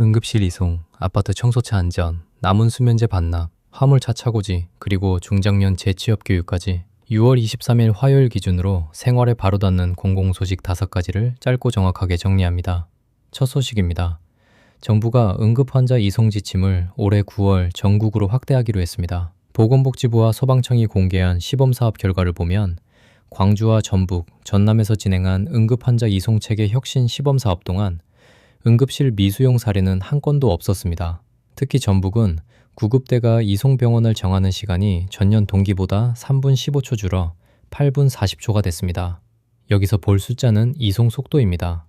응급실 이송, 아파트 청소차 안전, 남은 수면제 반납, 화물차 차고지, 그리고 중장년 재취업 교육까지 6월 23일 화요일 기준으로 생활에 바로 닿는 공공소식 5가지를 짧고 정확하게 정리합니다. 첫 소식입니다. 정부가 응급환자 이송 지침을 올해 9월 전국으로 확대하기로 했습니다. 보건복지부와 소방청이 공개한 시범사업 결과를 보면 광주와 전북, 전남에서 진행한 응급환자 이송체계 혁신 시범사업 동안 응급실 미수용 사례는 한 건도 없었습니다. 특히 전북은 구급대가 이송병원을 정하는 시간이 전년 동기보다 3분 15초 줄어 8분 40초가 됐습니다. 여기서 볼 숫자는 이송 속도입니다.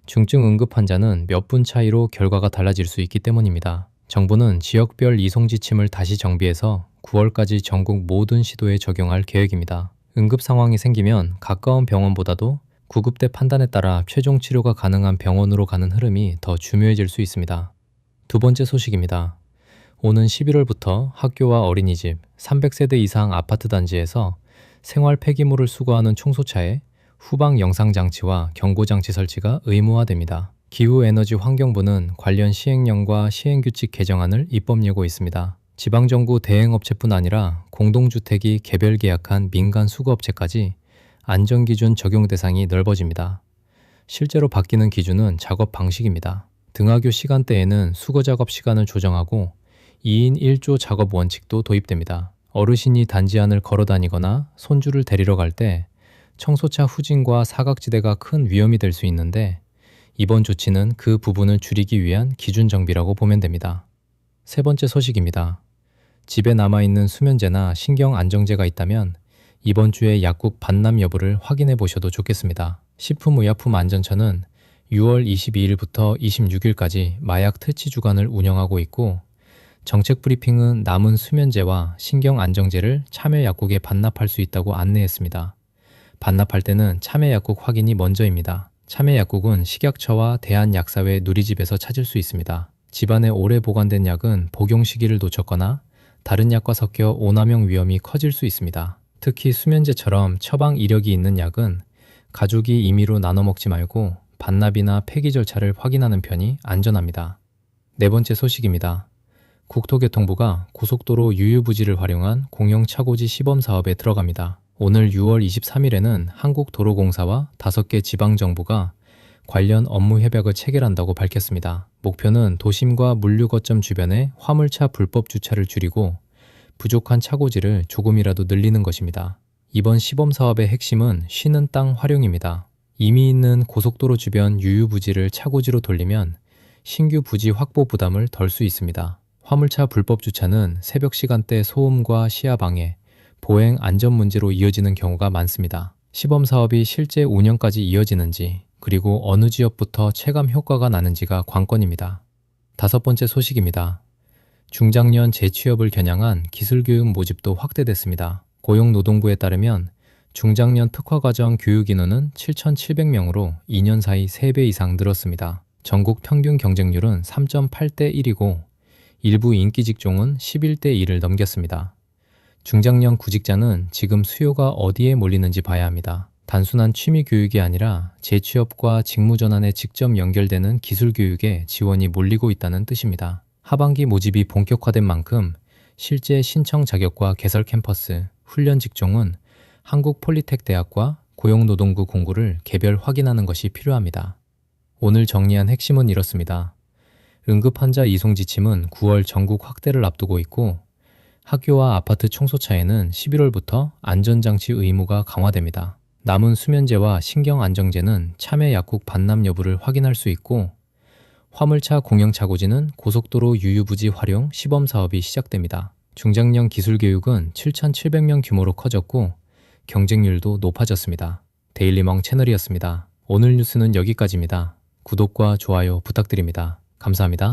중증 응급 환자는 몇 분 차이로 결과가 달라질 수 있기 때문입니다. 정부는 지역별 이송 지침을 다시 정비해서 9월까지 전국 모든 시도에 적용할 계획입니다. 응급 상황이 생기면 가까운 병원보다도 구급대 판단에 따라 최종 치료가 가능한 병원으로 가는 흐름이 더 중요해질 수 있습니다. 두 번째 소식입니다. 오는 11월부터 학교와 어린이집, 300세대 이상 아파트 단지에서 생활 폐기물을 수거하는 청소차에 후방 영상장치와 경고장치 설치가 의무화됩니다. 기후에너지환경부는 관련 시행령과 시행규칙 개정안을 입법 예고 있습니다. 지방정부 대행업체뿐 아니라 공동주택이 개별 계약한 민간 수거업체까지 안전기준 적용 대상이 넓어집니다. 실제로 바뀌는 기준은 작업 방식입니다. 등하교 시간대에는 수거 작업 시간을 조정하고 2인 1조 작업 원칙도 도입됩니다. 어르신이 단지 안을 걸어 다니거나 손주를 데리러 갈 때 청소차 후진과 사각지대가 큰 위험이 될 수 있는데 이번 조치는 그 부분을 줄이기 위한 기준 정비라고 보면 됩니다. 세 번째 소식입니다. 집에 남아있는 수면제나 신경 안정제가 있다면 이번 주에 약국 반납 여부를 확인해 보셔도 좋겠습니다. 식품의약품안전처는 6월 22일부터 26일까지 마약 퇴치 주간을 운영하고 있고 정책 브리핑은 남은 수면제와 신경 안정제를 참여 약국에 반납할 수 있다고 안내했습니다. 반납할 때는 참여 약국 확인이 먼저입니다. 참여 약국은 식약처와 대한약사회 누리집에서 찾을 수 있습니다. 집안에 오래 보관된 약은 복용 시기를 놓쳤거나 다른 약과 섞여 오남용 위험이 커질 수 있습니다. 특히 수면제처럼 처방 이력이 있는 약은 가족이 임의로 나눠 먹지 말고 반납이나 폐기 절차를 확인하는 편이 안전합니다. 네 번째 소식입니다. 국토교통부가 고속도로 유유부지를 활용한 공영차고지 시범사업에 들어갑니다. 오늘 6월 23일에는 한국도로공사와 5개 지방정부가 관련 업무 협약을 체결한다고 밝혔습니다. 목표는 도심과 물류거점 주변의 화물차 불법 주차를 줄이고 부족한 차고지를 조금이라도 늘리는 것입니다. 이번 시범사업의 핵심은 쉬는 땅 활용입니다. 이미 있는 고속도로 주변 유유부지를 차고지로 돌리면 신규 부지 확보 부담을 덜 수 있습니다. 화물차 불법 주차는 새벽 시간대 소음과 시야 방해, 보행 안전 문제로 이어지는 경우가 많습니다. 시범사업이 실제 운영까지 이어지는지, 그리고 어느 지역부터 체감 효과가 나는지가 관건입니다. 다섯 번째 소식입니다. 중장년 재취업을 겨냥한 기술교육 모집도 확대됐습니다. 고용노동부에 따르면 중장년 특화과정 교육 인원은 7,700명으로 2년 사이 3배 이상 늘었습니다. 전국 평균 경쟁률은 3.8대 1이고 일부 인기 직종은 11대 1을 넘겼습니다. 중장년 구직자는 지금 수요가 어디에 몰리는지 봐야 합니다. 단순한 취미 교육이 아니라 재취업과 직무 전환에 직접 연결되는 기술 교육에 지원이 몰리고 있다는 뜻입니다. 하반기 모집이 본격화된 만큼 실제 신청 자격과 개설 캠퍼스, 훈련 직종은 한국폴리텍대학과 고용노동부 공고를 개별 확인하는 것이 필요합니다. 오늘 정리한 핵심은 이렇습니다. 응급환자 이송 지침은 9월 전국 확대를 앞두고 있고 학교와 아파트 청소차에는 11월부터 안전장치 의무가 강화됩니다. 남은 수면제와 신경안정제는 참여 약국 반납 여부를 확인할 수 있고 화물차 공영차고지는 고속도로 유유부지 활용 시범사업이 시작됩니다. 중장년 기술교육은 7,700명 규모로 커졌고 경쟁률도 높아졌습니다. 데일리멍 채널이었습니다. 오늘 뉴스는 여기까지입니다. 구독과 좋아요 부탁드립니다. 감사합니다.